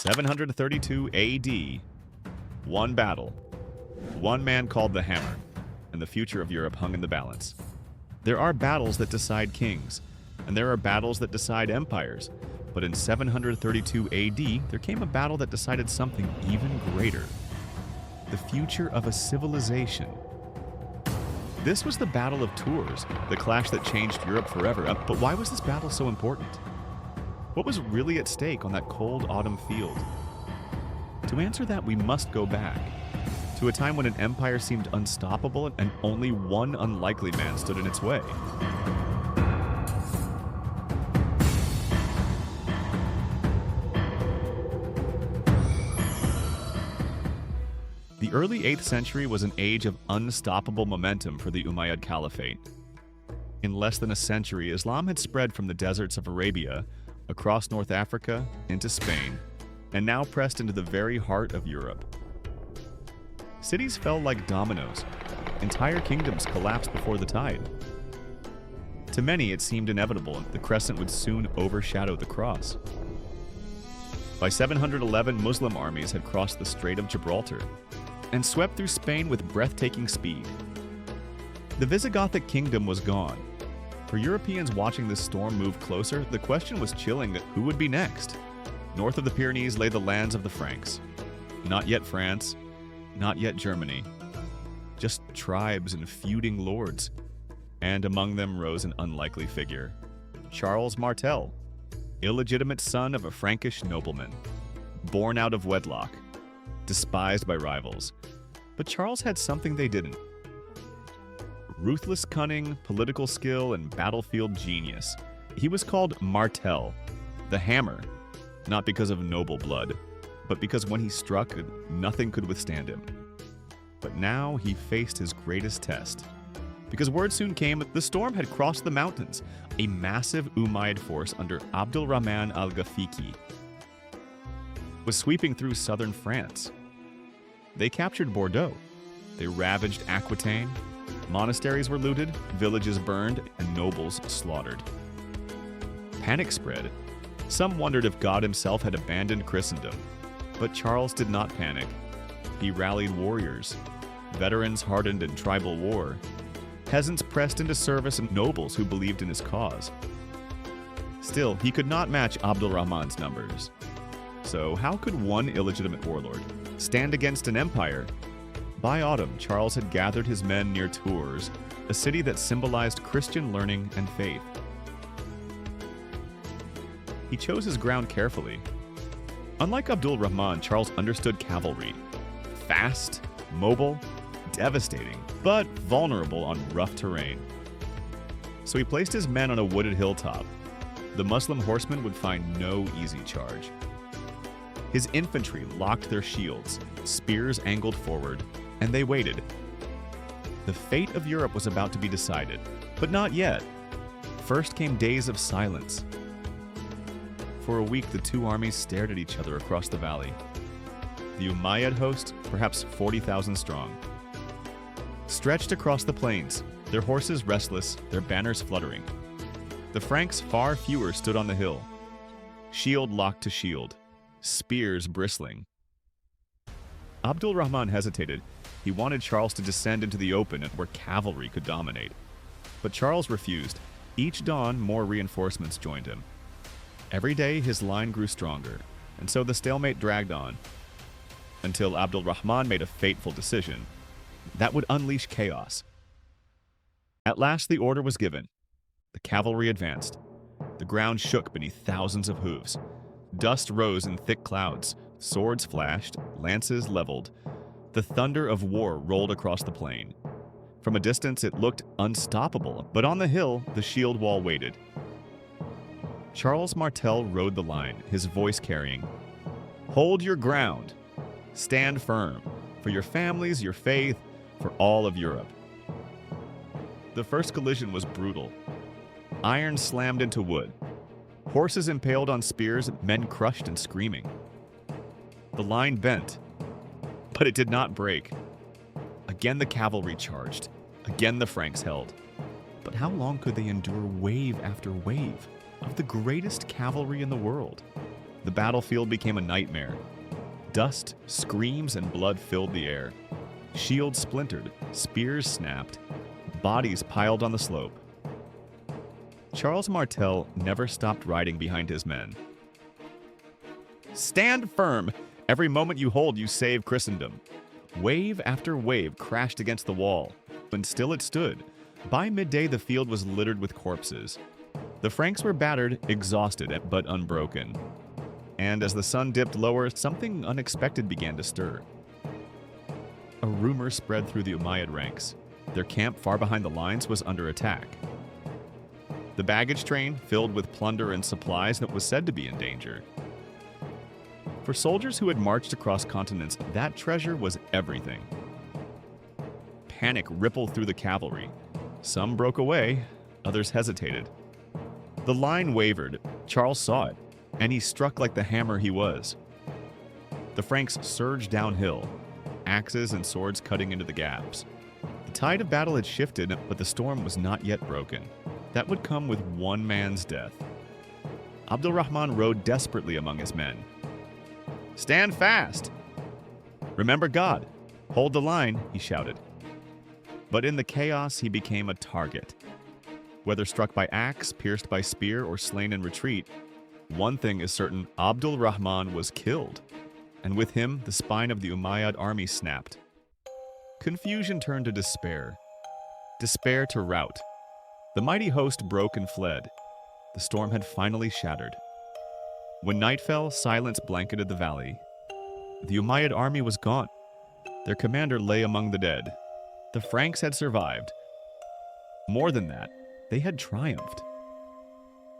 732 AD, one battle, one man called the Hammer, and the future of Europe hung in the balance. There are battles that decide kings, and there are battles that decide empires, but in 732 AD, there came a battle that decided something even greater: the future of a civilization. This was the Battle of Tours, the clash that changed Europe forever. But why was this battle so important? What was really at stake on that cold autumn field? To answer that, we must go back to a time when an empire seemed unstoppable and only one unlikely man stood in its way. The early 8th century was an age of unstoppable momentum for the Umayyad Caliphate. In less than a century, Islam had spread from the deserts of Arabia, across North Africa, into Spain, and now pressed into the very heart of Europe. Cities fell like dominoes. Entire kingdoms collapsed before the tide. To many, it seemed inevitable the crescent would soon overshadow the cross. By 711, Muslim armies had crossed the Strait of Gibraltar and swept through Spain with breathtaking speed. The Visigothic kingdom was gone. For Europeans watching this storm move closer, the question was chilling: who would be next? North of the Pyrenees lay the lands of the Franks. Not yet France, not yet Germany. Just tribes and feuding lords. And among them rose an unlikely figure: Charles Martel, illegitimate son of a Frankish nobleman, born out of wedlock, despised by rivals. But Charles had something they didn't: ruthless cunning, political skill, and battlefield genius. He was called Martel, the Hammer, not because of noble blood, but because when he struck, nothing could withstand him. But now he faced his greatest test, because word soon came that the storm had crossed the mountains. A massive Umayyad force under Abdul Rahman al-Ghafiqi was sweeping through southern France. They captured Bordeaux. They ravaged Aquitaine. Monasteries were looted, villages burned, and nobles slaughtered. Panic spread. Some wondered if God himself had abandoned Christendom. But Charles did not panic. He rallied warriors, veterans hardened in tribal war, peasants pressed into service, and nobles who believed in his cause. Still, he could not match Abdul Rahman's numbers. So how could one illegitimate warlord stand against an empire? By autumn, Charles had gathered his men near Tours, a city that symbolized Christian learning and faith. He chose his ground carefully. Unlike Abdul Rahman, Charles understood cavalry: fast, mobile, devastating, but vulnerable on rough terrain. So he placed his men on a wooded hilltop. The Muslim horsemen would find no easy charge. His infantry locked their shields, spears angled forward, and they waited. The fate of Europe was about to be decided, but not yet. First came days of silence. For a week, the two armies stared at each other across the valley. The Umayyad host, perhaps 40,000 strong, stretched across the plains, their horses restless, their banners fluttering. The Franks, far fewer, stood on the hill, shield locked to shield, spears bristling. Abdul Rahman hesitated. He wanted Charles to descend into the open where cavalry could dominate. But Charles refused. Each dawn, more reinforcements joined him. Every day, his line grew stronger, and so the stalemate dragged on, until Abdul Rahman made a fateful decision that would unleash chaos. At last, the order was given. The cavalry advanced. The ground shook beneath thousands of hooves. Dust rose in thick clouds. Swords flashed, lances leveled. The thunder of war rolled across the plain. From a distance, it looked unstoppable, but on the hill, the shield wall waited. Charles Martel rode the line, his voice carrying, "Hold your ground. Stand firm, for your families, your faith, for all of Europe." The first collision was brutal. Iron slammed into wood. Horses impaled on spears, men crushed and screaming. The line bent, but it did not break. Again the cavalry charged. Again the Franks held. But how long could they endure wave after wave of the greatest cavalry in the world? the battlefield became a nightmare. Dust, screams, and blood filled the air. Shields splintered, spears snapped, bodies piled on the slope. Charles Martel never stopped riding behind his men. Stand firm! Every moment you hold, you save Christendom. Wave after wave crashed against the wall, and still it stood. By midday, the field was littered with corpses. The Franks were battered, exhausted, but unbroken. And as the sun dipped lower, something unexpected began to stir. A rumor spread through the Umayyad ranks. Their camp far behind the lines was under attack. The baggage train, filled with plunder and supplies, that was said to be in danger. For soldiers who had marched across continents, that treasure was everything. Panic rippled through the cavalry. Some broke away, others hesitated. The line wavered. Charles saw it, and he struck like the hammer he was. The Franks surged downhill, axes and swords cutting into the gaps. The tide of battle had shifted, but the storm was not yet broken. That would come with one man's death. Abdul Rahman rode desperately among his men. Stand fast! Remember God! Hold the line, he shouted. But in the chaos, he became a target. Whether struck by axe, pierced by spear, or slain in retreat, one thing is certain: Abdul Rahman was killed, and with him, the spine of the Umayyad army snapped. Confusion turned to despair. Despair to rout. The mighty host broke and fled. The storm had finally shattered. When night fell, silence blanketed the valley. The Umayyad army was gone. Their commander lay among the dead. The Franks had survived. More than that, they had triumphed.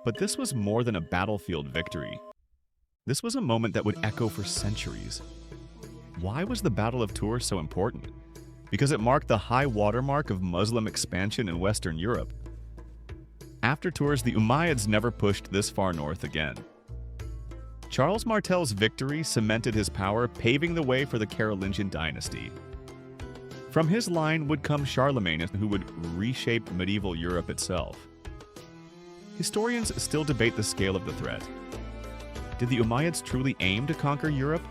But this was more than a battlefield victory. This was a moment that would echo for centuries. Why was the Battle of Tours so important? Because it marked the high watermark of Muslim expansion in Western Europe. After Tours, the Umayyads never pushed this far north again. Charles Martel's victory cemented his power, paving the way for the Carolingian dynasty. From his line would come Charlemagne, who would reshape medieval Europe itself. Historians still debate the scale of the threat. Did the Umayyads truly aim to conquer Europe,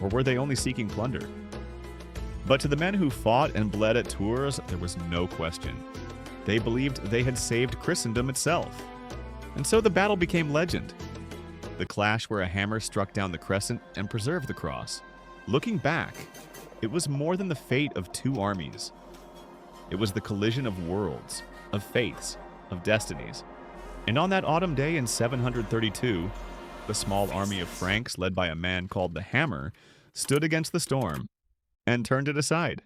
or were they only seeking plunder? But to the men who fought and bled at Tours, there was no question. They believed they had saved Christendom itself. And so the battle became legend. The clash where a hammer struck down the crescent and preserved the cross. Looking back, it was more than the fate of two armies. It was the collision of worlds, of faiths, of destinies. And on that autumn day in 732, the small army of Franks, led by a man called the Hammer, stood against the storm and turned it aside.